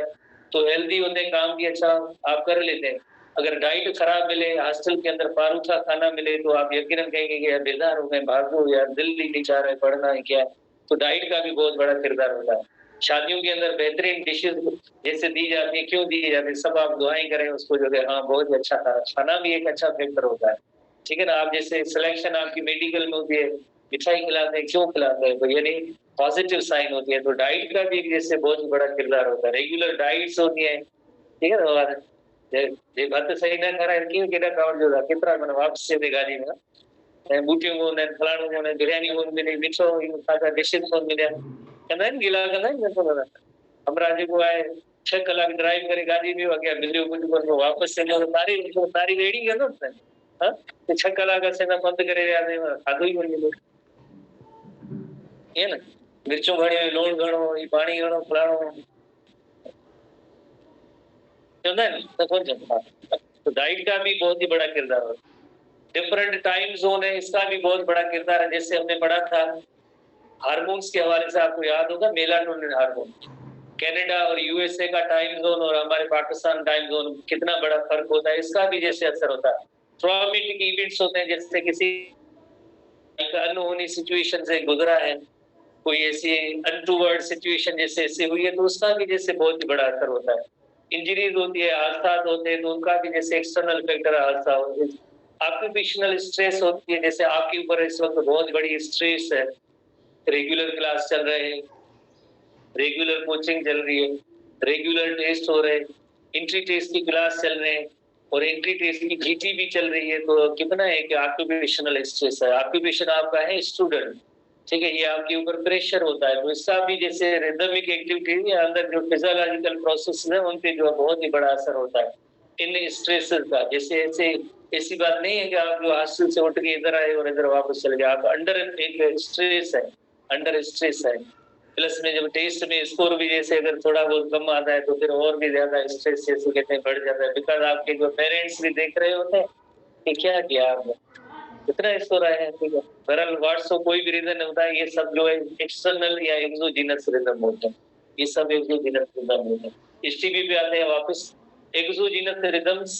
तो हेल्दी होते हैं, काम भी अच्छा आप कर लेते हैं। अगर डाइट खराब मिले, हॉस्टल के अंदर पारूखा खाना मिले, तो आप यकीनन कहेंगे कि यार बेजार हो गए, भागो यार, दिल नहीं चाह रहा है, पढ़ना है क्या। तो डाइट का भी बहुत बड़ा किरदार होता है। शादियों के अंदर बेहतरीन डिशेज जैसे दी जाती है, क्यों दी जाती है, सब आप दुआएं करें उसको जो है, हाँ बहुत अच्छा खाना भी एक अच्छा फैक्टर होता है। ठीक है ना। आप जैसे सिलेक्शन आपकी मेडिकल में होती है, मिठाई खिलाते हैं, क्यों खिलाते हैं, तो यानी पॉजिटिव साइन होती है। तो डाइट का भी जैसे बहुत बड़ा किरदार होता है। रेगुलर डाइट्स होती है, ठीक है ना। और ये बात सही ना करा क्यों केड़ा कावड़ जो कितना मन वापस से गाड़ी में बूटियों को ने फलाणों को ने बिरयानी को मिले, मिठो खाधा डिशेस को मिले कंदा ने गिला कंदा ने तो ना हमरा जे को आए 6 कलाक ड्राइव करे गाड़ी में वगे बिजली को वापस से तारी रेडी है ना। हां तो 6 कलाक से ना बंद करे यार खाधो ही मिले है ना। मिर्चों घणी, लूण घणो, ई पानी घणो, फलाणो तो डाइट का भी बहुत ही बड़ा किरदार है। डिफरेंट टाइम जोन है, इसका भी बहुत बड़ा किरदार है। जैसे हमने पढ़ा था हार्मोन्स के हवाले से, आपको याद होगा मेलाटोनिन हार्मोन। कनाडा और यूएसए का टाइम जोन और हमारे पाकिस्तान टाइम जोन कितना बड़ा फर्क होता है, इसका भी जैसे असर होता है। ट्रॉमेटिक इवेंट्स होते हैं, जैसे किसी अनहोनी सिचुएशन से गुजरा है, कोई ऐसी अनटूवर्ड सिचुएशन जैसे ऐसे हुई है, तो उसका भी जैसे बहुत ही बड़ा असर होता है। इंजरीज होती है, हादसा होते हैं, तो उनका भी जैसे एक्सटर्नल फैक्टर हादसा होते हैं। ऑक्यूपेशनल स्ट्रेस होती है, जैसे आपके ऊपर इस वक्त बहुत बड़ी स्ट्रेस है, रेगुलर क्लास चल रहे हैं, रेगुलर कोचिंग चल रही है, रेगुलर टेस्ट हो रहे हैं, एंट्री टेस्ट की क्लास चल रहे हैं और एंट्री टेस्ट की जीटी भी चल रही है, तो कितना है कि ऑक्यूपेशनल स्ट्रेस है। ऑक्यूपेशन आपका है स्टूडेंट, ठीक है, ये आपके ऊपर प्रेशर होता है, तो इसका भी जैसे रिदमिक एक्टिविटी या अंदर जो फिजियोलॉजिकल प्रोसेस है उन पे जो बहुत ही बड़ा असर होता है इन स्ट्रेसेस का। जैसे ऐसे ऐसी बात नहीं है कि आप जो हॉस्टल से उठ के इधर आए और इधर वापस चले गए, आप अंडर एक स्ट्रेस है, अंडर स्ट्रेस है। प्लस में जब टेस्ट में स्कोर भी जैसे अगर थोड़ा बहुत कम आता है तो फिर और भी ज्यादा स्ट्रेस जैसे कहते हैं बढ़ जाता है, बिकॉज आपके जो पेरेंट्स भी देख रहे होते हैं कि क्या किया आपने, कितना स्कोर आया है। ठीक है, बहरहाल व्हाट्स कोई भी रीजन होता है, ये सब जो है एक्सटर्नल या एक्सोजीनस रिदम होता है, ये सब एक्सोजीनस रिदम होता है। एसटीबी पे आते हैं वापस। Exogenous rhythms,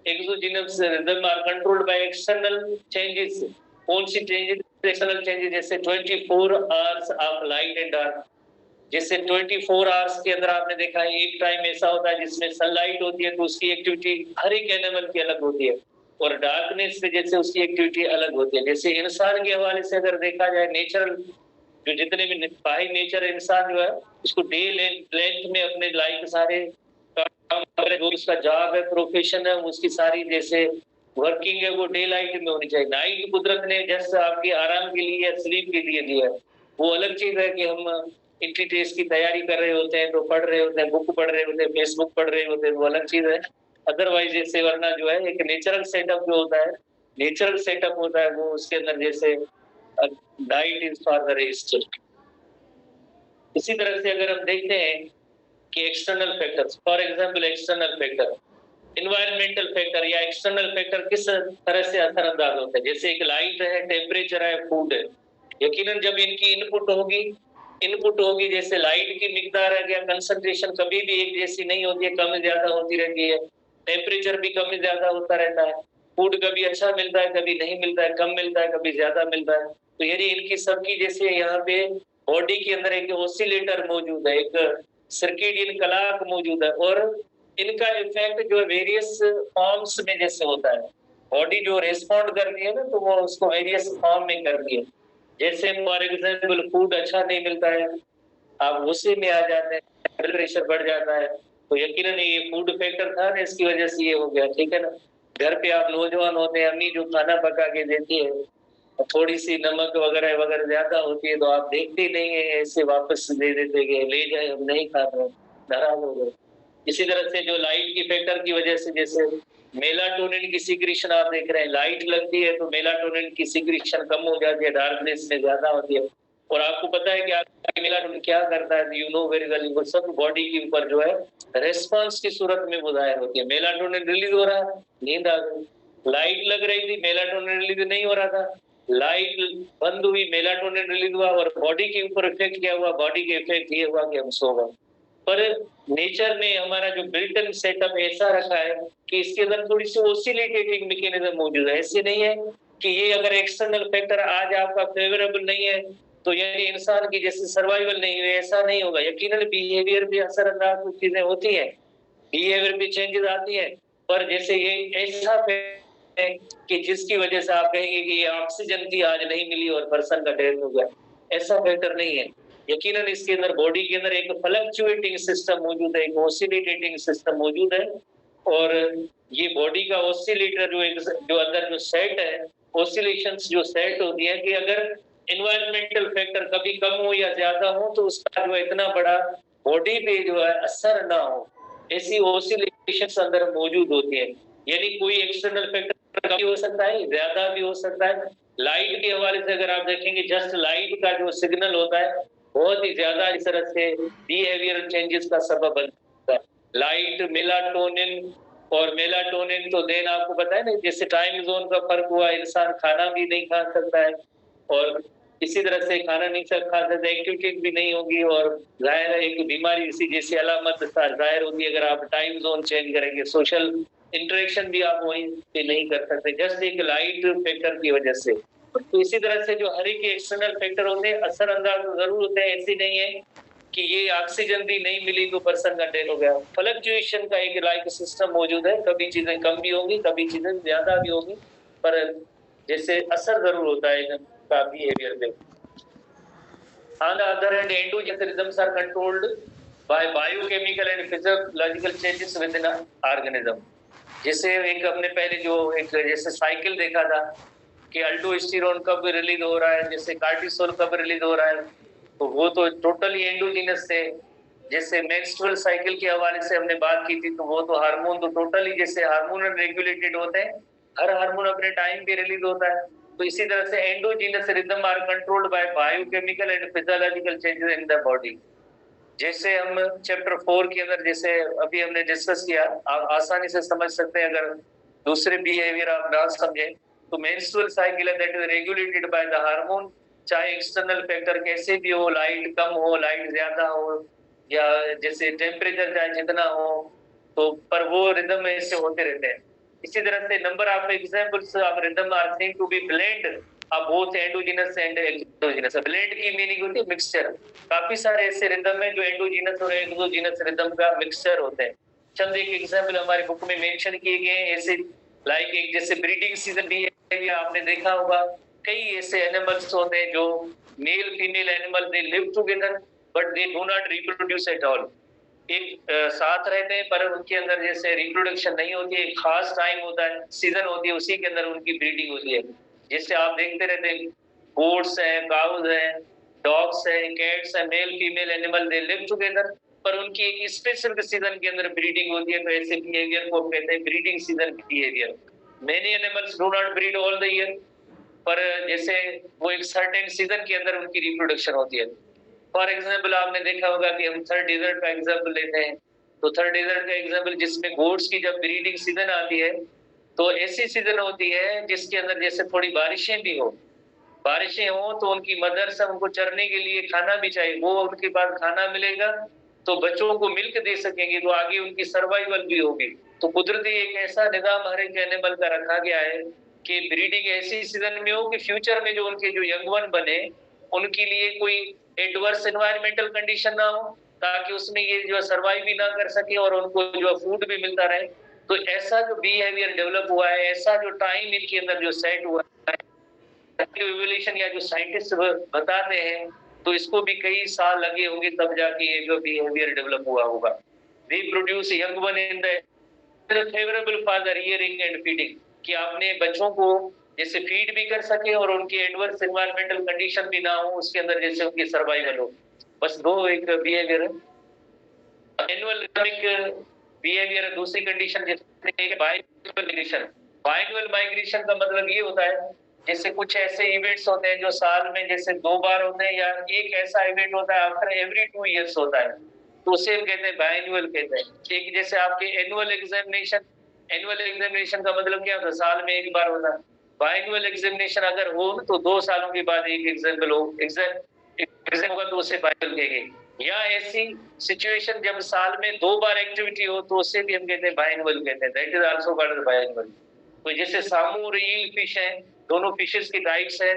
exogenous rhythm are controlled by external changes. कौन सी चेंजेस? एक्सटर्नल चेंजेस जैसे 24 hours of light and dark. जैसे 24 आवर्स के अंदर आपने देखा है एक टाइम ऐसा होता है जिसमें सनलाइट होती है तो उसकी एक्टिविटी हर एक एनिमल की अलग होती है, और डार्कनेस से जैसे उसकी एक्टिविटी अलग होती है। जैसे इंसान के हवाले से अगर देखा जाए, नेचुरल जो जितने भी बाई नेचर इंसान जो है उसको डे लेंथ में अपने लाइफ सारे काम, जो उसका जॉब है, प्रोफेशन है, उसकी सारी जैसे वर्किंग है वो डे लाइट में होनी चाहिए। नाइट कुदरत ने जैसे आपके आराम के लिए या स्लीप के लिए दिया है, वो अलग चीज है कि हम इंट्री टेस्ट की तैयारी कर रहे होते हैं तो पढ़ रहे होते हैं, बुक पढ़ रहे होते हैं, फेसबुक पढ़ रहे होते हैं, वो अलग चीज है। अदरवाइज जैसे वरना जो है एक नेचुरल सेटअप जो होता है, नेचुरल सेटअप होता है वो उसके अंदर जैसे night is for the rest. इसी तरह से अगर हम देखते हैं कि external factors, for example external factor, environmental factor या एक्सटर्नल फैक्टर किस तरह से असरअंदाज होते हैं। जैसे एक लाइट है, टेम्परेचर है, फूड है। यकीनन जब इनकी इनपुट होगी जैसे लाइट की मिकदार है या कंसंट्रेशन कभी भी एक जैसी नहीं होती है, कम ज्यादा होती रहती है। टेम्परेचर भी कम ज्यादा होता रहता है। फूड कभी अच्छा मिलता है, कभी नहीं मिलता है, कम मिलता है, कभी ज्यादा मिलता है। तो यानी इनकी सबकी जैसे यहाँ पे बॉडी के अंदर एक ऑसिलेटर मौजूद है, एक सर्केडियन क्लॉक मौजूद है, और इनका इफेक्ट जो वेरियस फॉर्म्स में जैसे होता है। बॉडी जो रिस्पॉन्ड करती है ना तो वो उसको वेरियस फॉर्म में करती है। जैसे फॉर एग्जाम्पल फूड अच्छा नहीं मिलता है, आप गुस्से में आ जाते हैं, ब्लड प्रेशर बढ़ जाता है, तो यकीनन ये फूड फैक्टर था ना, इसकी वजह से ये हो गया। ठीक है ना, घर पे आप नौजवान होते हैं, अम्मी जो खाना पका के देती है, थोड़ी सी नमक वगैरह वगैरह ज्यादा होती है तो आप देखते नहीं है, ऐसे वापस दे देते कि ले जाए, हम नहीं खा रहे, नाराज हो गए। इसी तरह से जो लाइट की फैक्टर की वजह से जैसे मेलाटोनिन की सिक्रीशन आप देख रहे हैं, लाइट लगती है तो मेलाटोनिन की सिक्रीशन कम हो जाती है, डार्कनेस में ज्यादा होती है। और आपको पता है कि आपकी मेलाटोनिन क्या करता है, यू नो वेरी वेल, वो सब बॉडी के ऊपर जो है रेस्पॉन्स की सूरत में वो जाहिर होती है। मेलाटोनिन रिलीज हो रहा है, नींद आ गई। लाइट लग रही थी, मेलाटोनिन रिलीज नहीं हो रहा था, लाइट बंद हुई, मेलाटोनिन रिलीज हुआ, और बॉडी के ऊपर इफेक्ट क्या हुआ, बॉडी के इफेक्ट ये हुआ कि हम सो गए। पर नेचर ने हमारा जो बिल्ट इन सेटअप ऐसा रखा है कि इसके अंदर थोड़ी सी ऑसिलेटिंग मैकेनिज्म मौजूद है। ऐसे नहीं है कि ये अगर एक्सटर्नल फैक्टर आज आपका फेवरेबल नहीं है तो यानी इंसान की जैसे सर्वाइवल नहीं हुई, ऐसा नहीं होगा। यकीनन बिहेवियर भी असरअंदाज कुछ चीजें होती हैं, बिहेवियर में चेंजेस आती है, पर जैसे ये ऐसा है कि जिसकी वजह से आप कहेंगे कि ये ऑक्सीजन की आज नहीं मिली और पर्सन का डेथ हो गया, ऐसा फैक्टर नहीं है। यकीनन इसके अंदर बॉडी के अंदर एक फ्लक्चुएटिंग सिस्टम मौजूद है, एक ऑसिलेटिंग सिस्टम मौजूद है, और ये बॉडी का ऑसिलेटर जो अंदर जो सेट है, ऑसिलेशंस जो सेट होती है कि अगर एनवायरमेंटल फैक्टर कभी कम हो या ज्यादा हो तो उसका जो इतना बड़ा बॉडी पे जो है असर ना हो, ऐसी ऑसिलेशंस अंदर मौजूद होती है। यानी कोई एक्सटर्नल फैक्टर कम हो सकता है, ज्यादा भी हो सकता है। लाइट के हवाले से अगर आप देखेंगे, जस्ट लाइट का जो सिग्नल होता है बहुत ही ज्यादा इस तरह से बिहेवियरल चेंजेस का सबब बनता है। लाइट, मेलाटोनिन, और मेलाटोनिन तो देन आपको पता है ना, जैसे टाइम जोन का फर्क हुआ, इंसान खाना भी नहीं खा सकता है, और इसी तरह से खाना नहीं खा सकता, एक्टिविटी भी नहीं होगी, और जाहिर है एक बीमारी इसी जैसी अलामत जाहिर होगी अगर आप टाइम जोन चेंज करेंगे। सोशल इंटरेक्शन भी आप वहीं पे नहीं कर सकते, जस्ट एक लाइट फैक्टर की वजह से। तो इसी तरह से जो हर एक एक्सटर्नल फैक्टर होते हैं असरअंदाज जरूर होते हैं। ऐसी नहीं है कि ये ऑक्सीजन भी नहीं मिली तो पर्सन का डेथ हो गया। फ्लक्चुएशन का एक लाइफ सिस्टम मौजूद है, कभी चीजें कम भी होगी, कभी चीजें ज्यादा भी होगी, पर जैसे असर जरूर होता है इनका बिहेवियर पे। On the other hand, endogenous rhythms are controlled by biochemical and physiological changes within an organism. जैसे एक हमने पहले जो एक जैसे साइकिल देखा था कि अल्डोस्टेरोन कब रिलीज हो रहा है, जैसे कार्टिसोल कब रिलीज हो रहा है, तो वो तो टोटली एंडोजीनस थे। जैसे मेंस्ट्रुअल साइकिल के हवाले से हमने बात की थी, तो वो तो हार्मोन तो टोटली जैसे हार्मोनल रेगुलेटेड होते हैं, हर हार्मोन अपने टाइम पे रिलीज होता है। तो इसी तरह से endogenous rhythm are controlled by biochemical and physiological changes in the body. जैसे हम चैप्टर 4 के अंदर जैसे अभी हमने डिस्कस किया, आप आसानी से समझ सकते हैं अगर दूसरे बिहेवियर आप ना समझे। तो मेंस्ट्रुअल साइकिल है that is regulated by the hormone, चाहे एक्सटर्नल फैक्टर कैसे भी हो, लाइट कम हो, लाइट ज्यादा हो, या जैसे टेम्परेचर चाहे जितना हो, तो पर वो रिदम में ऐसे होते रहते हैं। इसी तरह से number of examples of rhythm are think to be blend of both endogenous and exogenous. Blend की मीनिंग होती है मिक्सचर। काफी सारे ऐसे रिदम है जो एंडोजीनस और एक्सोजीनस रिदम का मिक्सचर होते हैं। चंद एक एग्जांपल हमारे बुक में मेंशन किए गए हैं ऐसे, लाइक एक जैसे ब्रीडिंग सीजन भी है, आपने देखा होगा कई ऐसे एनिमल्स होते हैं जो male female animal they live together but they do not reproduce at all. एक साथ रहते हैं पर उनके अंदर जैसे रिप्रोडक्शन नहीं होती है, एक खास टाइम होता है, सीजन होती है, उसी के अंदर उनकी ब्रीडिंग होती है। जैसे आप देखते रहते हैं गोट्स हैं, काउज हैं, डॉग्स हैं, कैट्स हैं, male female animal they live together, पर उनकी एक स्पेसिफिक सीजन के अंदर ब्रीडिंग होती है, तो ऐसे बिहेवियर को कहते हैं breeding season behaviour. Many animals do not breed all the year, पर जैसे वो एक सर्टेन सीजन के अंदर उनकी रिप्रोडक्शन होती है। फॉर एग्जाम्पल आपने देखा होगा कि हम थर्ड डेजर्ट का एग्जाम्पल लेते हैं, तो थर्ड डेजर्ट का एग्जाम्पल जिसमें गोट्स की जब ब्रीडिंग सीजन आती है, तो ऐसी सीजन होती है जिसके अंदर जैसे थोड़ी बारिशें भी हो, बारिशें हो तो उनकी मदर से उनको चरने के लिए खाना भी चाहिए, वो उनके पास खाना मिलेगा तो बच्चों को मिल्क दे सकेंगे, तो आगे उनकी सर्वाइवल भी होगी। तो कुदरती एक ऐसा निजाम हर एक एनिमल का रखा गया है कि ब्रीडिंग ऐसी सीजन में हो कि फ्यूचर में जो उनके जो यंग वन बने उनके लिए कोई एडवर्स एनवायरमेंटल कंडीशन ना हो, ताकि उसमें ये जो सर्वाइव भी ना कर सके और उनको जो फूड भी मिलता रहे। तो ऐसा जो बिहेवियर डेवलप हुआ है, ऐसा जो टाइम इनके अंदर जो सेट हुआ है, इवोल्यूशन या जो साइंटिस्ट बताते हैं, तो इसको भी कई साल लगे होंगे तब जाके ये जो बिहेवियर डेवलप हुआ होगा। We produce young one in the favourable for the rearing and feeding, कि आपने बच्चों को जैसे फीड भी कर सके और उनकी एडवर्स एनवायरमेंटल कंडीशन भी ना हो, उसके अंदर जैसे उनकी सर्वाइवल हो। बस दो एक बिहेवियर है। एनुअल रिदमिक बिहेवियर दूसरी कंडीशन जैसे बाइनुअल माइग्रेशन। बाइनुअल माइग्रेशन का मतलब ये होता है जैसे कुछ ऐसे इवेंट्स होते हैं जो साल में जैसे 2 बार होते हैं, या एक ऐसा इवेंट होता है आफ्टर एवरी 2 इयर्स होता है, तो उसे कहते हैं बाइनुअल कहते हैं। एक जैसे आपके एनुअल एग्जामिनेशन का मतलब क्या होता है, साल में एक बार होता है। बाइनुअल एग्जामिनेशन अगर हो तो 2 सालों के बाद एक एग्जाम्पल हो, एग्जाम होगा तो उसे बाइनुअल कहेंगे। या ऐसी सिचुएशन जब साल में 2 बार एक्टिविटी हो तो उसे भी हम कहते हैं बाइनुअल कहते हैं, दैट इज आल्सो कॉल्ड बाइनुअल। तो जैसे सामू और ईल फिश हैं, दोनों फिशेस की टाइप्स हैं,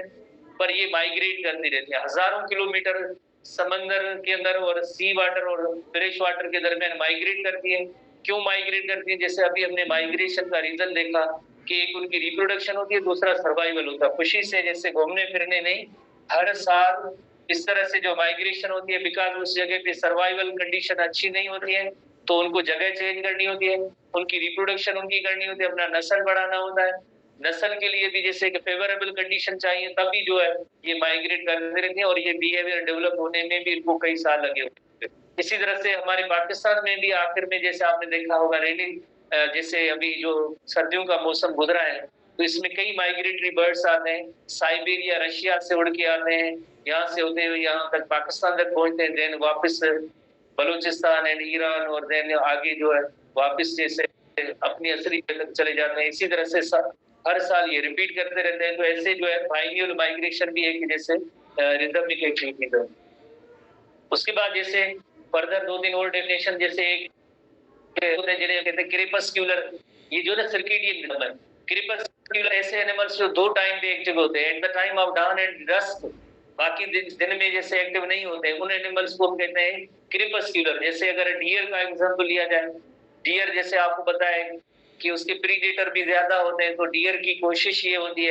पर ये माइग्रेट करती रहती है हजारों किलोमीटर समंदर के अंदर और सी वाटर और फ्रेश वाटर के दरमियान माइग्रेट करती है। क्यों माइग्रेट करती है, जैसे अभी हमने माइग्रेशन का रीजन देखा कि एक उनकी रिप्रोडक्शन होती है, दूसरा सर्वाइवल होता है। खुशी से जैसे घूमने फिरने नहीं, हर साल इस तरह से जो माइग्रेशन होती है, बिकॉज उस जगह पे सर्वाइवल कंडीशन अच्छी नहीं होती है, तो उनको जगह चेंज करनी होती है, उनकी रिप्रोडक्शन उनकी करनी होती है, अपना नस्ल बढ़ाना होता है। नस्ल के लिए भी जैसे एक फेवरेबल कंडीशन चाहिए, तभी जो है ये माइग्रेट करते रहते हैं, और ये बिहेवियर डेवलप होने में भी इनको कई साल लगे होते हैं। इसी तरह से हमारे पाकिस्तान में भी आखिर में जैसे आपने देखा होगा रेनी, जैसे अभी जो सर्दियों का मौसम गुजरा है, तो इसमें कई माइग्रेटरी बर्ड्स आते हैं, साइबेरिया रशिया से उड़ के आते हैं, यहाँ से होते हुए यहाँ तक पाकिस्तान तक पहुंचते हैं, देन वापस बलूचिस्तान एंड ईरान, और देन आगे जो है वापस जैसे अपनी असली जगह चले जाते हैं। इसी तरह से हर साल ये रिपीट करते रहते हैं। तो ऐसे जो है बाइनुअल माइग्रेशन भी एक जैसे रिदमिक एक्टिविटी है। उसके बाद जैसे फर्दर 2-3 और डेफिनेशन, जैसे एक जिन्हें कहते हैं क्रेपस्क्यूलर, ये जो ना सर्केडियन रिदम है। क्रेपस्क्यूलर ऐसे एनिमल्स जो 2 टाइम पे एक्टिव होते हैं, at the time of dawn and dusk, बाकी दिन में जैसे एक्टिव नहीं होते, उन एनिमल्स को हम कहते हैं क्रेपस्क्यूलर। जैसे अगर डियर का एग्जांपल लिया जाए, डियर जैसे आपको पता है कि उसके प्रीडेटर भी ज्यादा होते हैं, तो डियर की कोशिश ये होती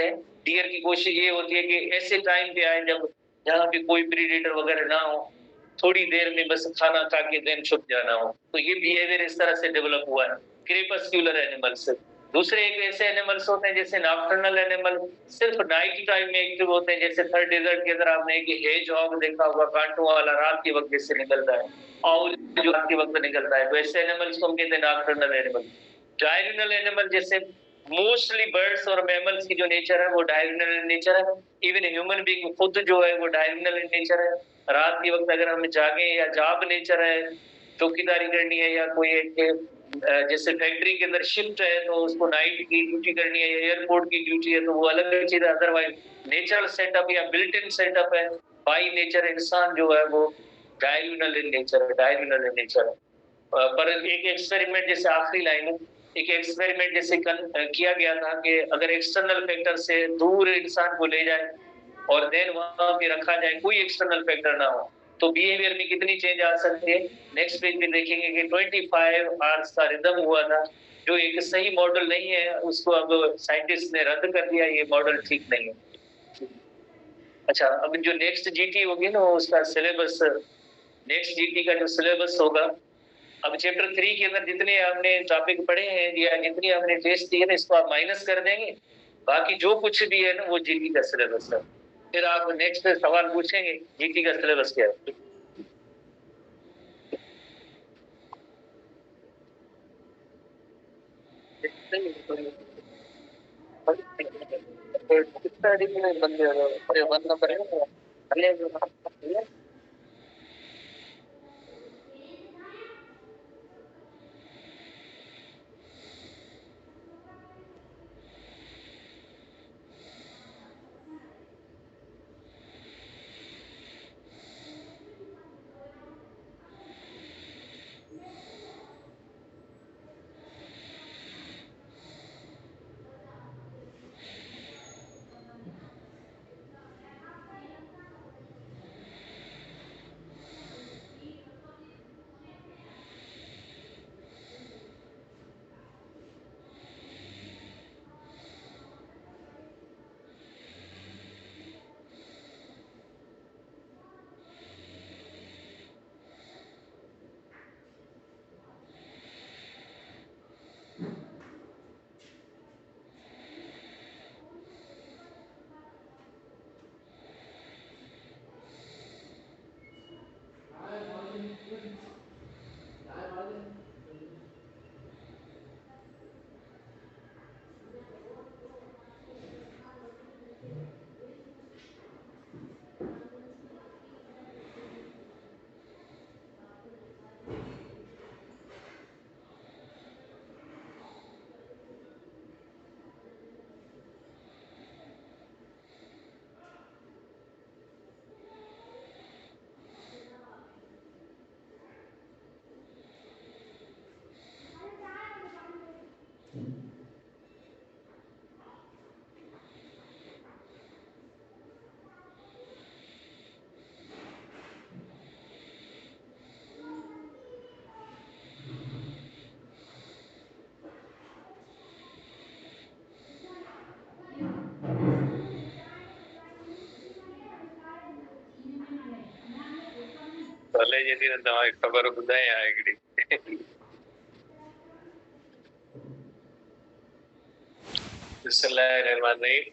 है कि ऐसे टाइम पे आए जब जहाँ पे कोई प्रीडेटर वगैरह ना हो, थोड़ी देर में बस खाना खा के देन छुप जाना हो। तो ये बिहेवियर इस तरह से डेवलप हुआ है क्रेपस्क्यूलर एनिमल्स। दूसरे एक ऐसे एनिमल्स होते हैं जैसे नॉकटर्नल एनिमल, सिर्फ नाइट टाइम में एक्टिव होते हैं, जैसे थर्ड डेजर्ट के अंदर आपने एक हेजहॉग देखा होगा, कांटों वाला, रात के वक्त जैसे निकलता है, आउल जो रात के वक्त निकलता है, तो ऐसे एनिमल्स को हम कहते हैं नॉकटर्नल एनिमल। डायर्नल एनिमल जैसे मोस्टली बर्ड्स और मैमल्स की जो नेचर है वो डायर्नल इन नेचर है। इवन ह्यूमन बीइंग खुद जो है वो डायर्नल इन नेचर है। रात के वक्त अगर हम जागे या जाग नेचर है, चौकीदारी करनी है या कोई एक जैसे फैक्ट्री के अंदर शिफ्ट है तो उसको नाइट की ड्यूटी करनी है या एयरपोर्ट की ड्यूटी है तो वो अलग चीज है। अदरवाइज नेचुरल सेटअप या बिल्ट इन सेटअप है। बाई नेचर इंसान जो है वो डायर्नल इन नेचर है, डायर्नल इन नेचर है। पर एक एक्सपेरिमेंट जैसे आखिरी लाइन है, एक एक्सपेरिमेंट जैसे किया गया था कि अगर एक्सटर्नल फैक्टर से दूर इंसान को ले जाए और देन वहां पे रखा जाए, कोई एक्सटर्नल फैक्टर ना हो, तो बिहेवियर में कितनी चेंज आ सकती है। नेक्स्ट पेज में देखेंगे कि 25 आवर्स का रिदम हुआ था, जो एक सही मॉडल नहीं है, उसको अब साइंटिस्ट ने रद्द कर दिया, ये मॉडल ठीक नहीं है। अच्छा, अब जो नेक्स्ट जीटी होगी ना, उसका सिलेबस, नेक्स्ट जीटी का जो सिलेबस होगा, अब चैप्टर 3 के अंदर जितने आपने टॉपिक पढ़े हैं या जितनी आपने टेस्ट दिए ना, इसको आप माइनस कर देंगे, बाकी जो कुछ भी है ना वो जीटी का सिलेबस है। फिर आप नेक्स्ट सवाल पूछेंगे जीटी का सिलेबस क्या है। कितना बंदे वन नंबर है। भले यदि न तव्हांखे ख़बर ॿुधायां हिकिड़ी। बिस्मिल्लाहिर्रहमानिर्रहीम।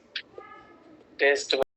टेस्ट